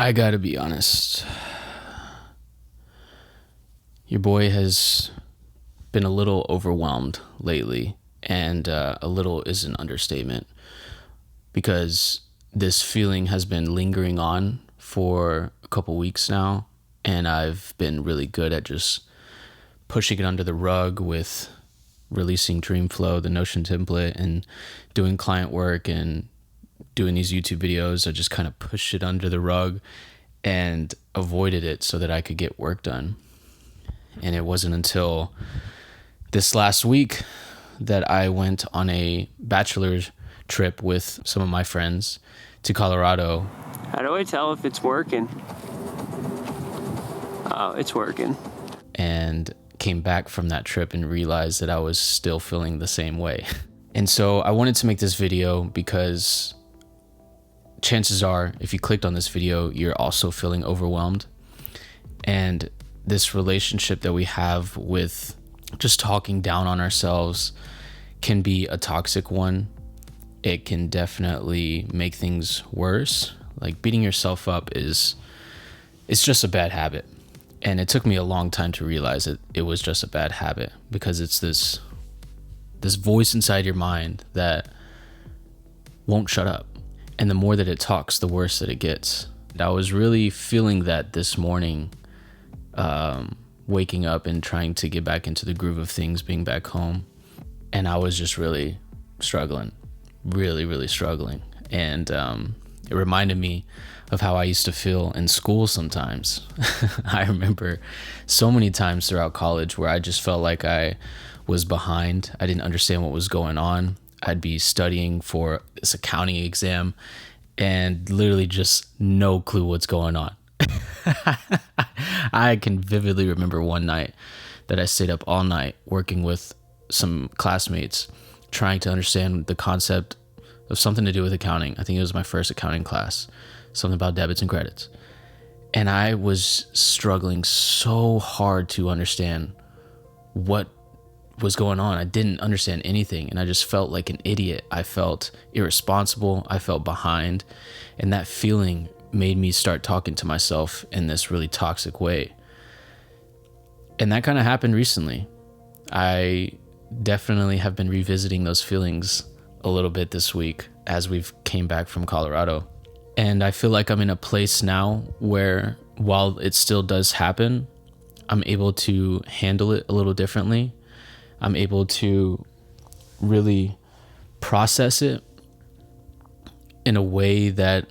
I gotta be honest. Your boy has been a little overwhelmed lately, and a little is an understatement because this feeling has been lingering on for a couple weeks now, and I've been really good at just pushing it under the rug with releasing Dreamflow, the Notion template, and doing client work and doing these YouTube videos. I just kind of pushed it under the rug and avoided it so that I could get work done. And it wasn't until this last week that I went on a bachelor's trip with some of my friends to Colorado. How do I tell if it's working? Oh, it's working. And came back from that trip and realized that I was still feeling the same way. And so I wanted to make this video because chances are, if you clicked on this video, you're also feeling overwhelmed. And this relationship that we have with just talking down on ourselves can be a toxic one. It can definitely make things worse. Like beating yourself up it's just a bad habit. And it took me a long time to realize that it was just a bad habit, because it's this voice inside your mind that won't shut up. And the more that it talks, the worse that it gets. I was really feeling that this morning, waking up and trying to get back into the groove of things, being back home. And I was just really struggling, really struggling. And it reminded me of how I used to feel in school sometimes. I remember so many times throughout college where I just felt like I was behind. I didn't understand what was going on. I'd be studying for this accounting exam and literally just no clue what's going on. I can vividly remember one night that I stayed up all night working with some classmates trying to understand the concept of something to do with accounting. I think it was my first accounting class, something about debits and credits. And I was struggling so hard to understand what was going on. I didn't understand anything, and I just felt like an idiot. I felt irresponsible. I felt behind, and that feeling made me start talking to myself in this really toxic way. And that kind of happened recently. I definitely have been revisiting those feelings a little bit this week as we've came back from Colorado. And I feel like I'm in a place now where, while it still does happen, I'm able to handle it a little differently. I'm able to really process it in a way that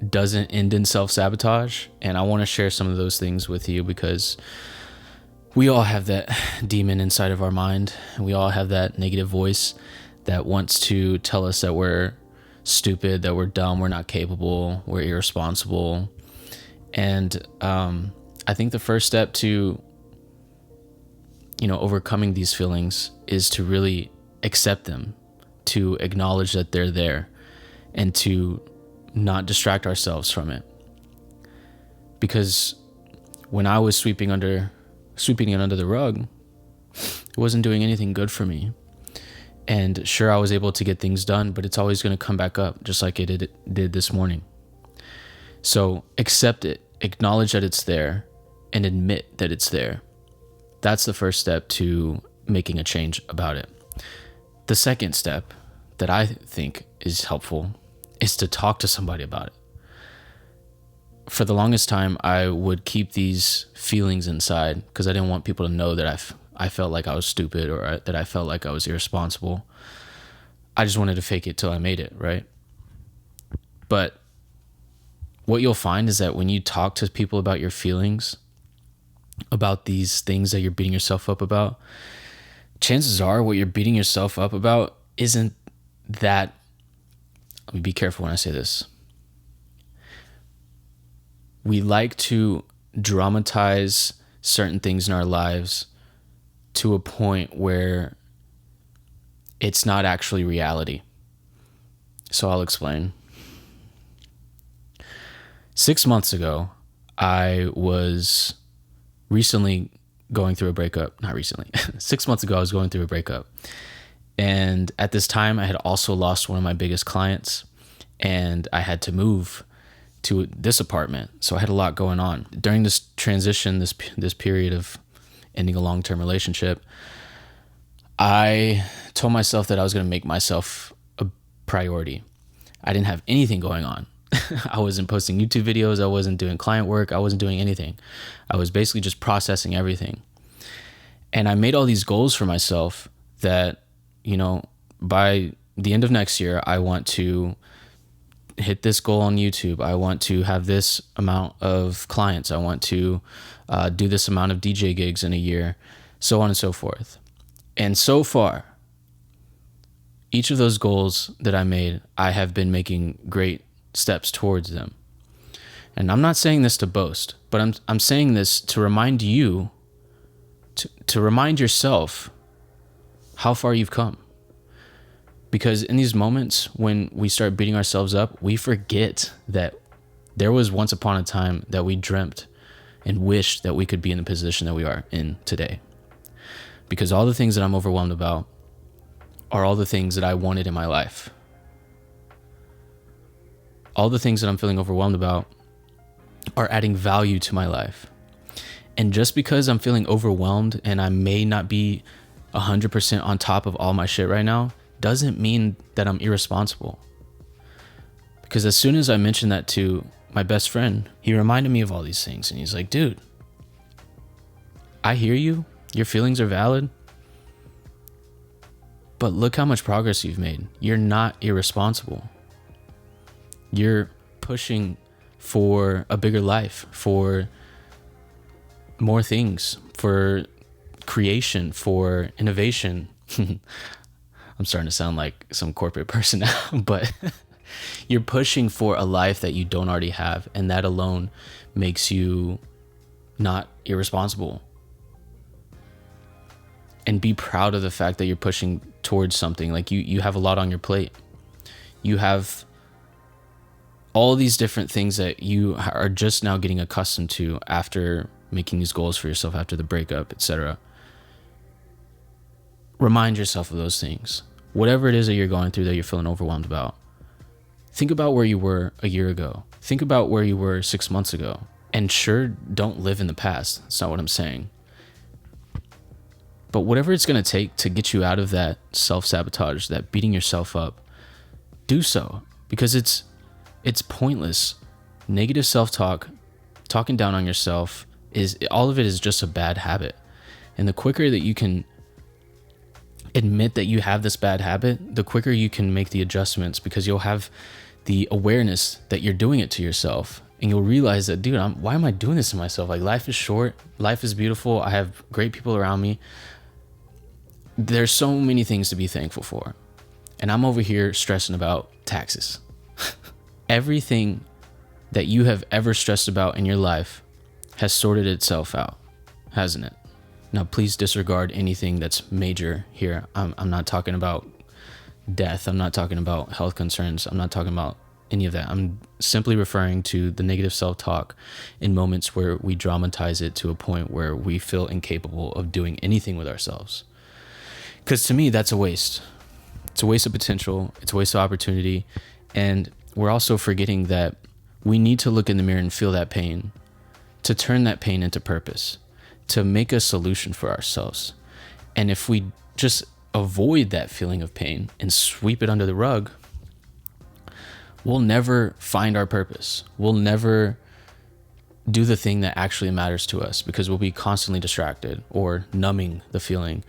doesn't end in self-sabotage. And I want to share some of those things with you because we all have that demon inside of our mind. And we all have that negative voice that wants to tell us that we're stupid, that we're dumb, we're not capable, we're irresponsible. And I think the first step to overcoming these feelings is to really accept them, to acknowledge that they're there, and to not distract ourselves from it. Because when I was sweeping it under the rug, it wasn't doing anything good for me. And sure, I was able to get things done, but it's always going to come back up, just like it did this morning. So accept it, acknowledge that it's there, and admit that it's there. That's the first step to making a change about it. The second step that I think is helpful is to talk to somebody about it. For the longest time, I would keep these feelings inside because I didn't want people to know that I felt like I was stupid or that I felt like I was irresponsible. I just wanted to fake it till I made it, right? But what you'll find is that when you talk to people about your feelings, about these things that you're beating yourself up about, chances are what you're beating yourself up about isn't that. Let me be careful when I say this. We like to dramatize certain things in our lives to a point where it's not actually reality. So I'll explain. 6 months ago, I was recently going through a breakup. Not recently. 6 months ago, I was going through a breakup. And at this time, I had also lost one of my biggest clients, and I had to move to this apartment. So I had a lot going on. During this transition, this period of ending a long-term relationship, I told myself that I was going to make myself a priority. I didn't have anything going on. I wasn't posting YouTube videos. I wasn't doing client work. I wasn't doing anything. I was basically just processing everything. And I made all these goals for myself that, by the end of next year, I want to hit this goal on YouTube. I want to have this amount of clients. I want to do this amount of DJ gigs in a year, so on and so forth. And so far, each of those goals that I made, I have been making great steps towards them. And I'm not saying this to boast, but I'm saying this to remind you, to remind yourself how far you've come. Because in these moments when we start beating ourselves up, we forget that there was once upon a time that we dreamt and wished that we could be in the position that we are in today. Because all the things that I'm overwhelmed about are all the things that I wanted in my life. All the things that I'm feeling overwhelmed about are adding value to my life. And just because I'm feeling overwhelmed and I may not be 100% on top of all my shit right now, doesn't mean that I'm irresponsible. Because as soon as I mentioned that to my best friend, he reminded me of all these things. And he's like, dude, I hear you. Your feelings are valid. But look how much progress you've made. You're not irresponsible. You're pushing for a bigger life, for more things, for creation, for innovation. I'm starting to sound like some corporate person now, but you're pushing for a life that you don't already have, and that alone makes you not irresponsible. And be proud of the fact that you're pushing towards something. Like you have a lot on your plate. You have all these different things that you are just now getting accustomed to after making these goals for yourself, after the breakup, etc. Remind yourself of those things. Whatever it is that you're going through that you're feeling overwhelmed about, think about where you were a year ago. Think about where you were 6 months ago. And sure, don't live in the past. That's not what I'm saying. But whatever it's going to take to get you out of that self-sabotage, that beating yourself up, do so. Because it's pointless. Negative self-talk, talking down on yourself, all of it is just a bad habit. And the quicker that you can admit that you have this bad habit, the quicker you can make the adjustments, because you'll have the awareness that you're doing it to yourself. And you'll realize that, dude, why am I doing this to myself? Like, life is short. Life is beautiful. I have great people around me. There's so many things to be thankful for. And I'm over here stressing about taxes. Everything that you have ever stressed about in your life has sorted itself out, hasn't it? Now, please disregard anything that's major here. I'm not talking about death. I'm not talking about health concerns. I'm not talking about any of that. I'm simply referring to the negative self-talk in moments where we dramatize it to a point where we feel incapable of doing anything with ourselves. Because to me, that's a waste. It's a waste of potential. It's a waste of opportunity. And we're also forgetting that we need to look in the mirror and feel that pain, to turn that pain into purpose, to make a solution for ourselves. And if we just avoid that feeling of pain and sweep it under the rug, we'll never find our purpose. We'll never do the thing that actually matters to us, because we'll be constantly distracted or numbing the feeling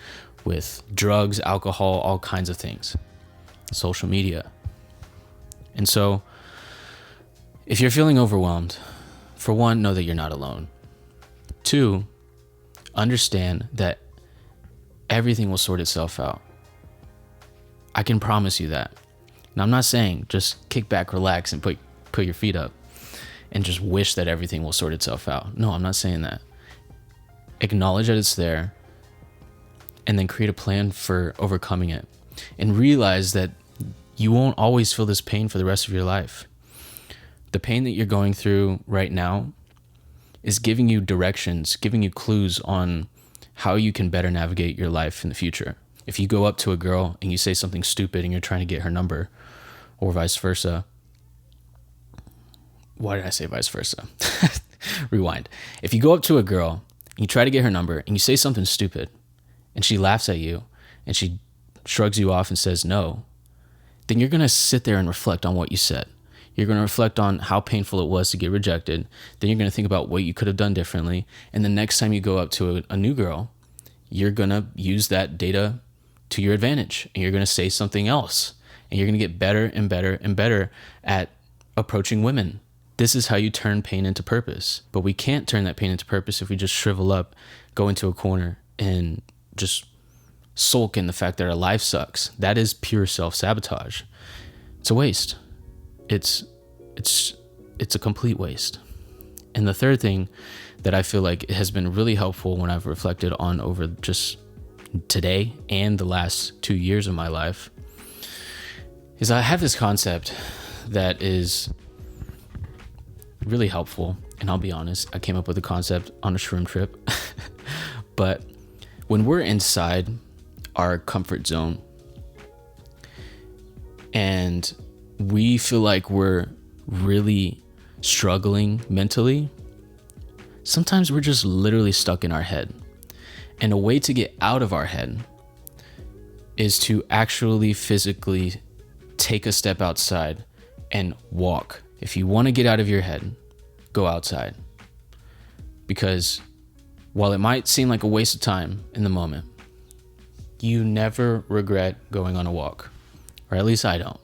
with drugs, alcohol, all kinds of things, social media. And so if you're feeling overwhelmed, for one, know that you're not alone. Two, understand that everything will sort itself out. I can promise you that. Now, I'm not saying just kick back, relax, and put your feet up and just wish that everything will sort itself out. No, I'm not saying that. Acknowledge that it's there, and then create a plan for overcoming it. And realize that you won't always feel this pain for the rest of your life. The pain that you're going through right now is giving you directions, giving you clues on how you can better navigate your life in the future. If you go up to a girl and you say something stupid and you're trying to get her number, or vice versa, why did I say vice versa? Rewind. If you go up to a girl, you try to get her number, and you say something stupid, and she laughs at you, and she shrugs you off and says no, then you're going to sit there and reflect on what you said. You're going to reflect on how painful it was to get rejected. Then you're going to think about what you could have done differently. And the next time you go up to a new girl, you're going to use that data to your advantage. And you're going to say something else. And you're going to get better and better and better at approaching women. This is how you turn pain into purpose. But we can't turn that pain into purpose if we just shrivel up, go into a corner, and just sulk in the fact that our life sucks. That is pure self-sabotage. It's a waste. It's a complete waste. And the third thing that I feel like has been really helpful when I've reflected on over just today and the last 2 years of my life is I have this concept that is really helpful. And I'll be honest, I came up with the concept on a shroom trip. But when we're inside our comfort zone and we feel like we're really struggling mentally, sometimes we're just literally stuck in our head. And a way to get out of our head is to actually physically take a step outside and walk. If you want to get out of your head, go outside. Because while it might seem like a waste of time in the moment, you never regret going on a walk. Or at least I don't.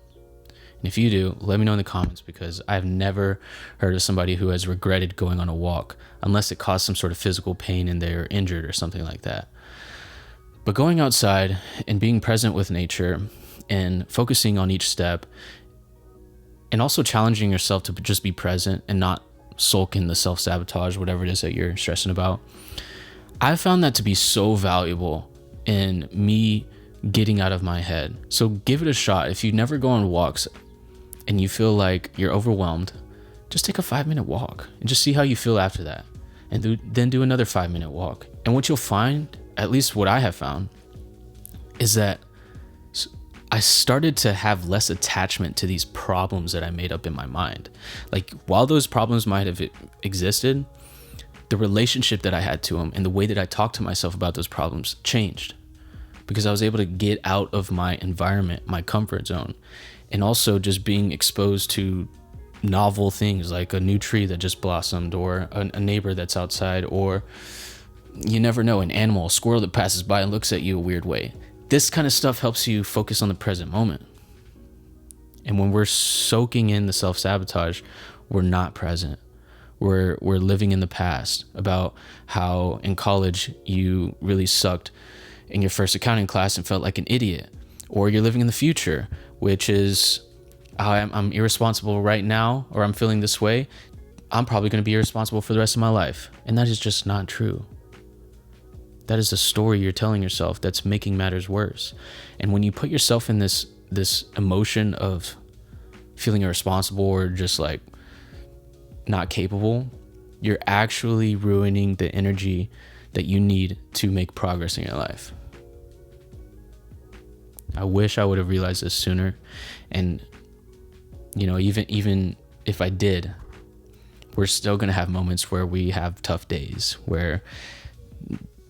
And if you do, let me know in the comments, because I've never heard of somebody who has regretted going on a walk unless it caused some sort of physical pain and they're injured or something like that. But going outside and being present with nature and focusing on each step and also challenging yourself to just be present and not sulk in the self-sabotage, whatever it is that you're stressing about, I found that to be so valuable in me getting out of my head. So give it a shot. If you never go on walks and you feel like you're overwhelmed, just take a 5-minute walk and just see how you feel after that. And then do another 5-minute walk. And what you'll find, at least what I have found, is that I started to have less attachment to these problems that I made up in my mind. Like, while those problems might have existed, the relationship that I had to them and the way that I talked to myself about those problems changed, because I was able to get out of my environment, my comfort zone, and also just being exposed to novel things like a new tree that just blossomed, or a neighbor that's outside, or you never know, an animal, a squirrel that passes by and looks at you a weird way. This kind of stuff helps you focus on the present moment. And when we're soaking in the self-sabotage, we're not present. We're living in the past, about how in college you really sucked in your first accounting class and felt like an idiot. Or you're living in the future, which is, I'm irresponsible right now, or I'm feeling this way, I'm probably going to be irresponsible for the rest of my life. And that is just not true. That is a story you're telling yourself that's making matters worse. And when you put yourself in this emotion of feeling irresponsible or just like not capable, you're actually ruining the energy that you need to make progress in your life. I wish I would have realized this sooner. And, you know, even if I did, we're still going to have moments where we have tough days, where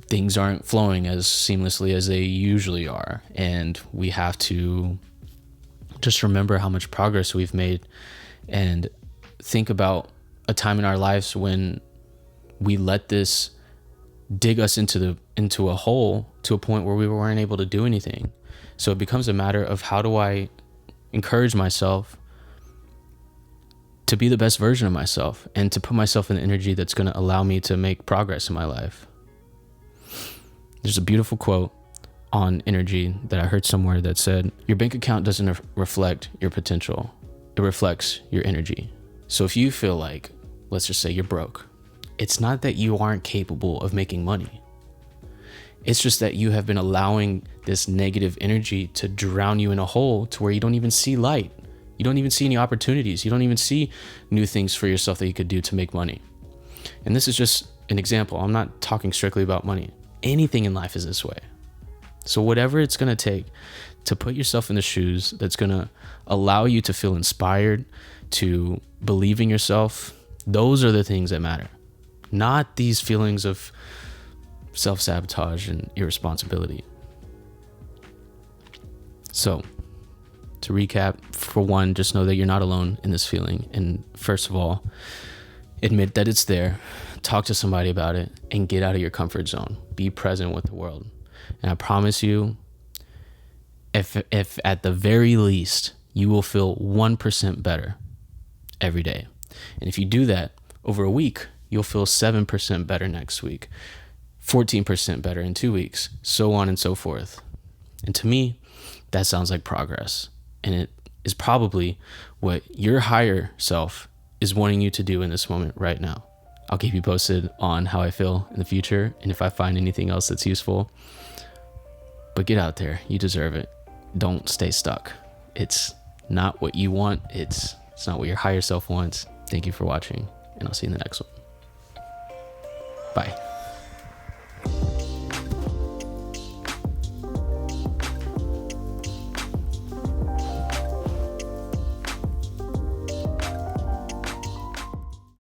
things aren't flowing as seamlessly as they usually are. And we have to just remember how much progress we've made and think about a time in our lives when we let this dig us into a hole to a point where we weren't able to do anything. So it becomes a matter of, how do I encourage myself to be the best version of myself and to put myself in the energy that's going to allow me to make progress in my life. There's a beautiful quote on energy that I heard somewhere that said, your bank account doesn't reflect your potential. It reflects your energy. So if you feel like, let's just say you're broke, it's not that you aren't capable of making money. It's just that you have been allowing this negative energy to drown you in a hole to where you don't even see light. You don't even see any opportunities. You don't even see new things for yourself that you could do to make money. And this is just an example. I'm not talking strictly about money. Anything in life is this way. So whatever it's going to take to put yourself in the shoes that's going to allow you to feel inspired, to believe in yourself, those are the things that matter, not these feelings of self-sabotage and irresponsibility. So to recap, for one, just know that you're not alone in this feeling. And first of all, admit that it's there, talk to somebody about it, and get out of your comfort zone. Be present with the world. And I promise you, if at the very least, you will feel 1% better every day. And if you do that over a week, you'll feel 7% better next week, 14% better in 2 weeks, so on and so forth. And to me, that sounds like progress. And it is probably what your higher self is wanting you to do in this moment right now. I'll keep you posted on how I feel in the future and if I find anything else that's useful. But get out there. You deserve it. Don't stay stuck. It's not what you want. It's not what your higher self wants. Thank you for watching, and I'll see you in the next one. Bye.